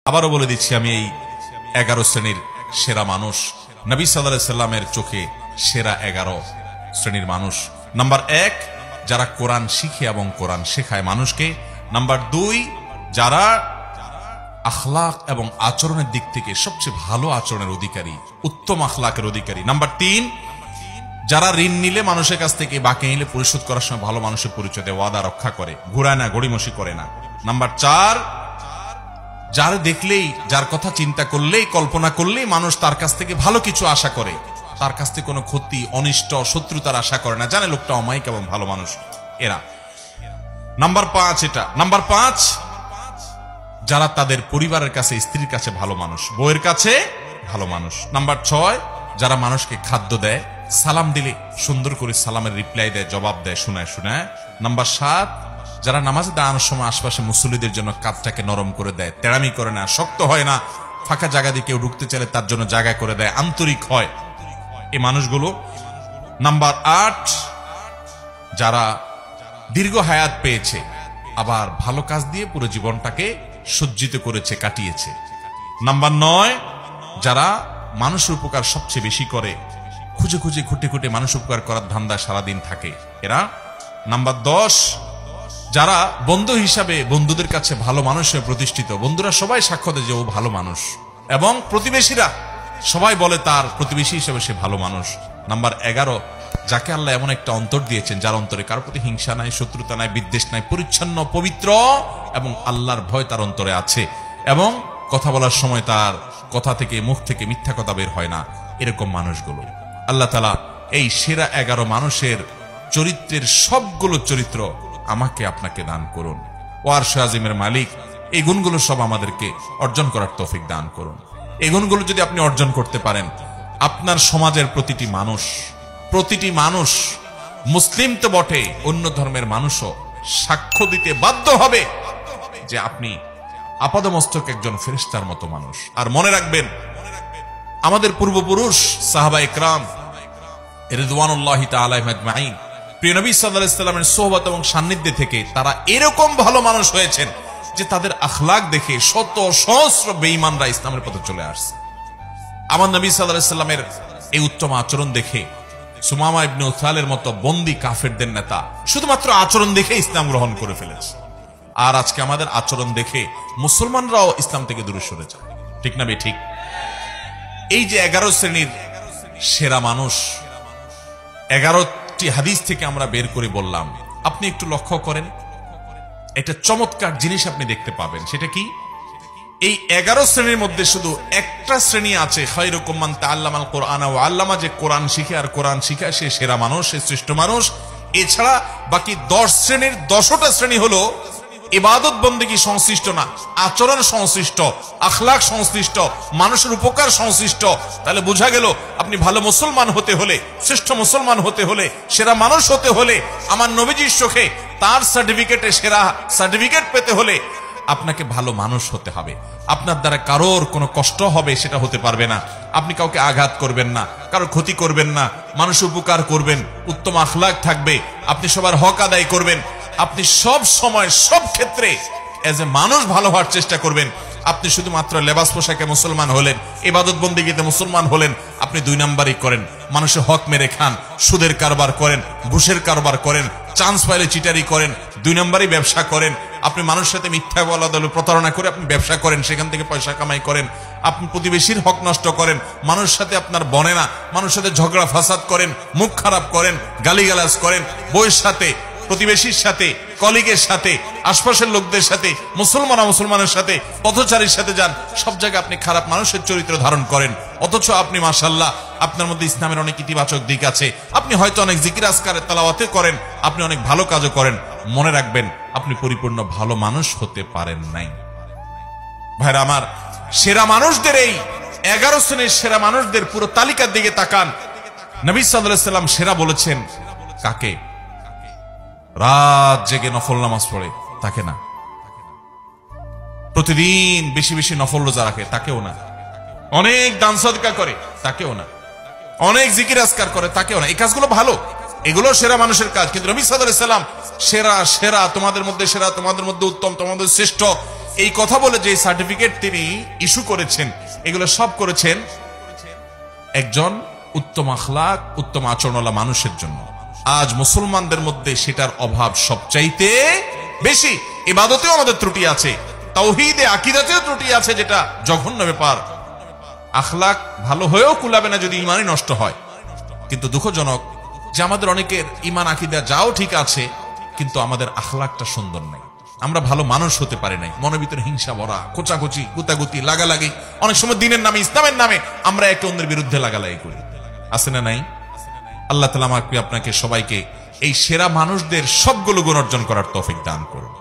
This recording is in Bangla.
আবারও বলে দিচ্ছি, আমি এই 11 শ্রেণীর সেরা মানুষ, নবী সাল্লাল্লাহু আলাইহি সাল্লামের চোখে সেরা 11 শ্রেণীর মানুষ। নাম্বার 1, যারা কোরআন শিখে এবং কোরআন শেখায় মানুষকে। নাম্বার 2, যারা আখলাক এবং আচরণের দিক থেকে সবচেয়ে ভালো আচরণের অধিকারী, উত্তম আখলাকের অধিকারী। নাম্বার 3, যারা ঋণ নিলে মানুষের কাছ থেকে বাকি নিলে পরিশোধ করার সময় ভালো মানুষের পরিচয় দেয়, ওয়াদা রক্ষা করে, ঘুরায় না, গড়িমসি করে না। নাম্বার 4, যার দেখলেই, যার কথা চিন্তা করলেই, কল্পনা করলেই মানুষ তার কাছ থেকে ভালো কিছু আশা করে, তার কাছ থেকে কোনো ক্ষতি, অনিষ্ট, শত্রুতার আশা করে না, জানে লোকটা অমায়িক এবং ভালো মানুষ। এরা নাম্বার 5। এটা নাম্বার 5, যারা তাদের পরিবারের কাছে, স্ত্রীর কাছে ভালো মানুষ, বউয়ের কাছে ভালো মানুষ। নাম্বার 6, যারা মানুষকে খাদ্য দেয়, সালাম দিলে সুন্দর করে সালামের রিপ্লাই দেয়, জবাব দেয়, শোনায় শোনায়। নাম্বার 7, যারা নামাজে দাঁড়ানোর সময় আশপাশে মুসল্লিদের জন্য কাজটাকে নরম করে দেয়, তেড়ামি করে না, শক্ত হয় না, ফাঁকা জায়গা দিয়ে কেউ ঢুকতে চাইলে তার জন্য জায়গা করে দেয়, আন্তরিক হয়, এই মানুষগুলো। নাম্বার 8, যারা দীর্ঘ হায়াত পেয়েছে, আবার ভালো কাজ দিয়ে পুরো জীবনটাকে সজ্জিত করেছে, কাটিয়েছে। নাম্বার 9, যারা মানুষের উপকার সবচেয়ে বেশি করে, খুঁজে খুঁজে খুঁটে খুঁটে মানুষ উপকার করার ধান্দা সারাদিন থাকে এরা। নাম্বার 10, যারা বন্ধু হিসাবে বন্ধুদের কাছে ভালো মানুষ হয়ে প্রতিষ্ঠিত, বন্ধুরা সবাই সাক্ষ্য দেয় যে ও ভালো মানুষ, এবং প্রতিবেশীরা সবাই বলে তার প্রতিবেশী হিসেবে সে ভালো মানুষ। নাম্বার 11, যাকে আল্লাহ এমন একটা অন্তর দিয়েছেন যার অন্তরে কারোর প্রতি হিংসা নাই, শত্রুতা নাই, বিদ্বেষ নাই, পরিচ্ছন্ন, পবিত্র এবং আল্লাহর ভয় তার অন্তরে আছে, এবং কথা বলার সময় তার কথা থেকে, মুখ থেকে মিথ্যা কথা বের হয় না। এরকম মানুষগুলো আল্লাহ তাআলা এই সেরা 11 মানুষের চরিত্রের সবগুলো চরিত্র আমাকে আপনাকে দান করুন। ও আরশ আজিমের মালিক এই গুণগুলো সব আমাদেরকে অর্জন করার তৌফিক দান করুন। এই গুণগুলো যদি আপনি অর্জন করতে পারেন, আপনার সমাজের প্রতিটি মানুষ, মুসলিম তো বটে, অন্য ধর্মের মানুষও সাক্ষ্য দিতে বাধ্য হবে যে আপনি আপাদমস্তক একজন ফেরেশতার মতো মানুষ। আর মনে রাখবেন, আমাদের পূর্বপুরুষ সাহাবায়ে কেরাম রিদওয়ানুল্লাহি তাআলা আজমাইন প্রিয় নবী সাল্লাল্লাহু আলাইহি সাল্লামের সোহবত এবং সান্নিধ্যে থেকে তারা এরকম ভালো মানুষ হয়েছেন যে তাদের আখলাক দেখে শত সহস্র বেঈমানরা ইসলামের পথে চলে আসছে। আমার নবী সাল্লাল্লাহু আলাইহি সাল্লামের এই উত্তম আচরণ দেখে সুমামা ইবনে উসালের মতো বন্দী কাফেরদের নেতা শুধুমাত্র আচরণ দেখে ইসলাম গ্রহণ করে ফেলেছে। আর আজকে আমাদের আচরণ দেখে মুসলমানরাও ইসলাম থেকে দূরে সরে যায়। ঠিক না ঠিক? এই যে 11 শ্রেণীর সেরা মানুষ, 11টি হাদিস থেকে আমরা বের করে বললাম, আপনি একটু লক্ষ্য করেন, একটা চমৎকার জিনিস আপনি দেখতে পাবেন। সেটা কি? এই 11 শ্রেণীর মধ্যে শুধু একটা শ্রেণী আছে, খায়রুকুম মান তাআল্লামাল কুরআন ওয়া আল্লামা, যে কোরআন শিখে আর কোরআন শিখায় সে সেরা মানুষ, সে শ্রেষ্ঠ মানুষ। এছাড়া বাকি 10 শ্রেণীর 10টা শ্রেণী হলো ইবাদত বন্দেগী সংশ্লিষ্ট না, আচরণ সংশ্লিষ্ট, আখলাক সংশ্লিষ্ট, মানুষের উপকার সংশ্লিষ্ট। তাহলে বোঝা গেল, আপনি ভালো মুসলমান হতে হলে, শ্রেষ্ঠ মুসলমান হতে হলে, সেরা মানুষ হতে হলে, আমার নবীজির চোখে তার সার্টিফিকেটে সেরা সার্টিফিকেট পেতে হলে আপনাকে ভালো মানুষ হতে হবে। আপনার দ্বারা কারোর কোনো কষ্ট হবে সেটা হতে পারবে না। আপনি কাউকে আঘাত করবেন না, কারোর ক্ষতি করবেন না, মানুষ উপকার করবেন, উত্তম আখলাক থাকবে, আপনি সবার হক আদায় করবেন, আপনি সব সময় সব ক্ষেত্রে এজ এ মানুষ ভালো হওয়ার চেষ্টা করবেন। আপনি শুধুমাত্র লেবাস পোশাকে মুসলমান হলেন, ইবাদত বন্দেগীতে মুসলমান হলেন, আপনি 2 নাম্বারই করেন, মানুষের হক মেরে খান, সুদের কারবার করেন, ঘুষের কারবার করেন, চান্স পাইলে চিটারি করেন, 2 নাম্বারই ব্যবসা করেন, আপনি মানুষের সাথে মিথ্যা বলা দলে প্রতারণা করে আপনি ব্যবসা করেন, সেখান থেকে পয়সা কামাই করেন, আপনি প্রতিবেশীর হক নষ্ট করেন, মানুষের সাথে আপনার বনে না, মানুষের সাথে ঝগড়া ফাসাদ করেন, মুখ খারাপ করেন, গালিগালাজ করেন, বউয়ের সাথে, প্রতিবেশীর সাথে, কলিগের সাথে, আশপাশের লোকদের সাথে, মুসলমানের সাথে, পথচারীর সাথে যান, সব জায়গায় আপনি খারাপ মানুষের চরিত্র ধারণ করেন। অথচ আপনি মাশাআল্লাহ আপনার মধ্যে ইসলামের অনেক ইতিবাচক দিক আছে, আপনি হয়তো অনেক জিকির আজকারের তেলাওয়াত করেন, আপনি অনেক ভালো কাজও করেন। মনে রাখবেন, আপনি পরিপূর্ণ ভালো মানুষ হতে পারেন নাই। ভাইরা আমার, সেরা মানুষদের এই 11 শ্রেণীর সেরা মানুষদের পুরো তালিকার দিকে তাকান। নবী সাল্লাল্লাহু আলাইহি সাল্লাম সেরা বলেছেন কাকে? রাত জেগে নফল নামাজ পড়ে তাকে না, প্রতিদিন বেশি বেশি নফল রোজা রাখে তাকেও না, অনেক দান সদকা করে তাকেও না, অনেক জিকির আজকার করে তাকেও না। এই কাজগুলো ভালো, এগুলো সেরা মানুষের কাজ। কিন্তু নবী সাল্লাল্লাহু আলাইহি সাল্লাম সেরা সেরা, তোমাদের মধ্যে সেরা, তোমাদের মধ্যে উত্তম, তোমাদের শ্রেষ্ঠ, এই কথা বলে যে সার্টিফিকেট তিনি ইস্যু করেছেন, এগুলো সব করেছেন একজন উত্তম আখলাক, উত্তম আচরণওয়ালা মানুষের জন্য। আজ মুসলমানদের মধ্যে সেটার অভাব সবচাইতে বেশি। ইবাদতেও আমাদের ত্রুটি আছে, তাওহীদে আকীদাতেও ত্রুটি আছে, যেটা জঘন্য ব্যাপার। আখলাক ভালো হয়েও কুলাবে না যদি ঈমানই নষ্ট হয়। কিন্তু দুঃখজনক যে আমাদের অনেকের ঈমান আকীদা যাও ঠিক আছে, কিন্তু আমাদের আখলাকটা সুন্দর নাই। আমরা ভালো মানুষ হতে পারি নাই, মনের ভিতরে হিংসা ভরা, কোচাকুচি, গুতাগুতি, লাগালাগি, অনেক সময় দিনের নামে, ইসলামের নামে আমরা একে অন্যের বিরুদ্ধে লাগালাগি করি। আছে না নাই? আল্লাহ তাআলা আমাকে আপনাকে সবাইকে এই সেরা মানুষদের সবগুলো গুণ অর্জন করার তৌফিক দান করুন।